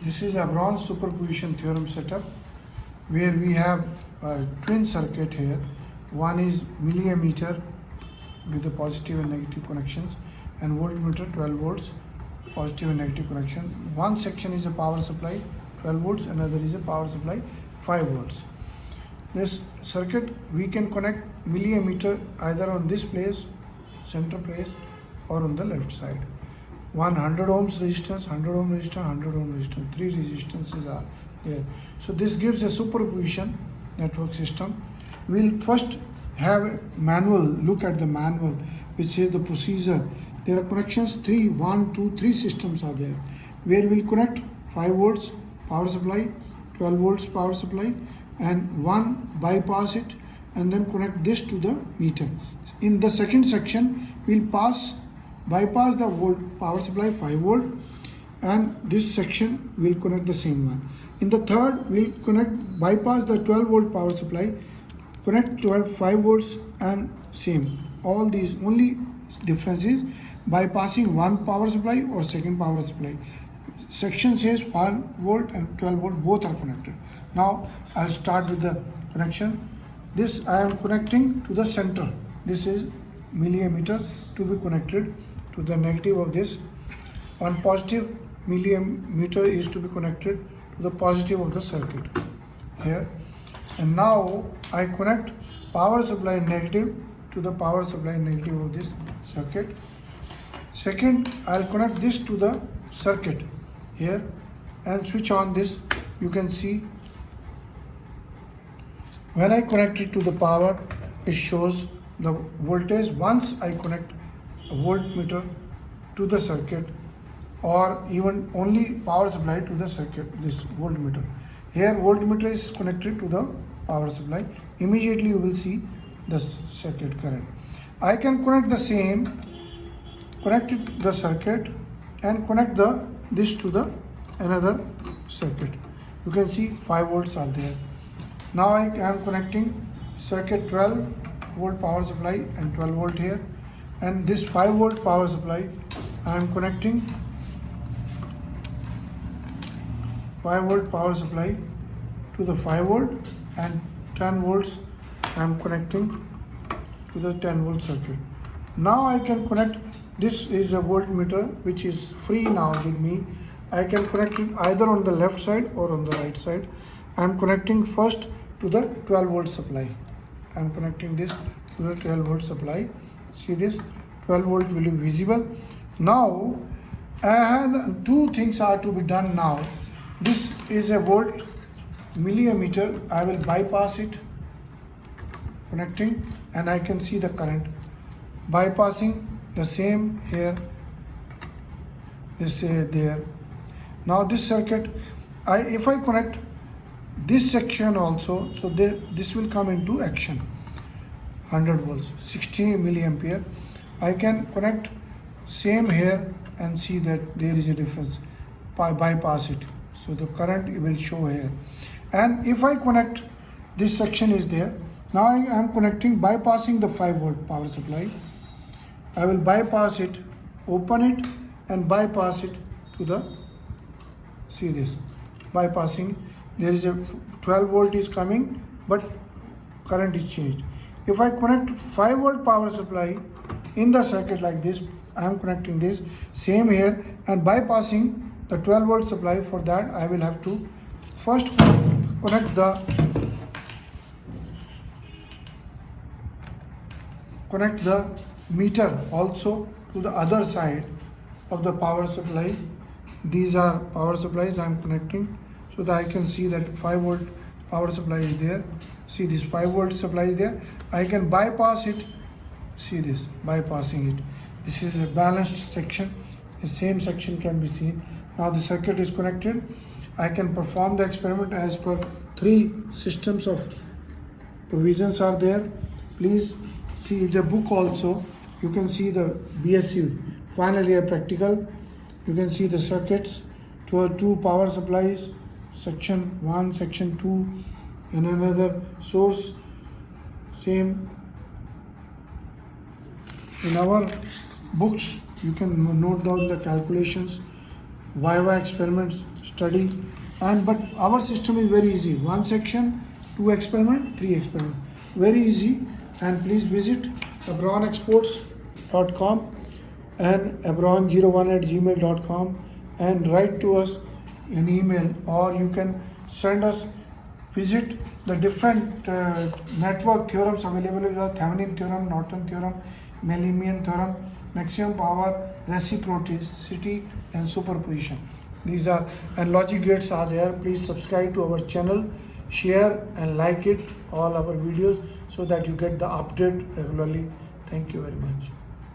This is a bronze superposition theorem setup where we have a twin circuit here. One is milliammeter with the positive and negative connections, and voltmeter 12 volts positive and negative connection. One section is a power supply 12 volts, another is a power supply 5 volts. This circuit we can connect milliammeter either on this place, center place, or on the left side. 100 ohms resistance, 100 ohm resistance, 100 ohm resistance, three resistances are there. So this gives a superposition network system. We'll first have a manual, look at the manual which says the procedure. There are connections, 3 systems are there, where we'll connect 5 volts power supply, 12 volts power supply, and one bypass it, and then connect this to the meter. In the second section, we'll bypass the power supply 5 volt, and this section will connect the same one. In the third, we'll bypass the 12 volt power supply, connect 5 volts, and same. All these, only difference is bypassing one power supply or second power supply. Section says 1 volt and 12 volt both are connected. Now I'll start with the connection. This I am connecting to the center. This is milliammeter to be connected to the negative of this. One positive milliammeter is to be connected to the positive of the circuit here. And now I connect power supply negative to the power supply negative of this circuit. Second, I'll connect this to the circuit here and switch on this. You can see when I connect it to the power, it shows the voltage. Once I connect a voltmeter to the circuit, or even only power supply to the circuit, this voltmeter. Here voltmeter is connected to the power supply. Immediately you will see the circuit current. I can connect the same, connect it to the circuit, and connect this to the another circuit. You can see 5 volts are there. Now I am connecting circuit 12 volt power supply and 12 volt here, and this 5 volt power supply I am connecting 5 volt power supply to the 5 volt, and 10 volts I am connecting to the 10 volt circuit. Now I can connect, this is a voltmeter which is free now with me. I can connect it either on the left side or on the right side. I am connecting first to the 12 volt supply. I am connecting this to the 12 volt supply. See this 12 volt will be visible. Now two things are to be done now. This is a volt milliammeter. I will bypass it, connecting, and I can see the current. Bypassing the same here, this there. Now this circuit, if I connect this section also, so this will come into action. 100 volts, 60 milliampere. I can connect same here and see that there is a difference. Bypass it, so the current will show here. And if I connect, this section is there. Now I am connecting, bypassing the 5 volt power supply. I will bypass it, open it, and bypass it to the, see this, bypassing. There is a 12 volt is coming, but current is changed. If I connect 5 volt power supply in the circuit like this, I am connecting this, same here, and bypassing the 12 volt supply. For that I will have to first connect the meter also to the other side of the power supply. These are power supplies I am connecting, so that I can see that 5 volt power supply is there. See this 5 volt supply is there. I can bypass it. See this, bypassing it. This is a balanced section. The same section can be seen. Now the circuit is connected. I can perform the experiment as per 3 systems of provisions are there. Please see the book also. You can see the BSc final year practical. You can see the circuits, two power supplies, section 1, section 2, and another source. Same in our books, you can note down the calculations. Viva experiments study, and but our system is very easy. One section, 2 experiment, 3 experiment. Very easy. And please visit abronexports.com and abron01@gmail.com and write to us an email, or you can send us. Visit the different network theorems available with Thevenin theorem, Norton theorem, Mellimian theorem, maximum power, reciprocity, and superposition. These are, and logic gates are there. Please subscribe to our channel, share and like it, all our videos, so that you get the update regularly. Thank you very much.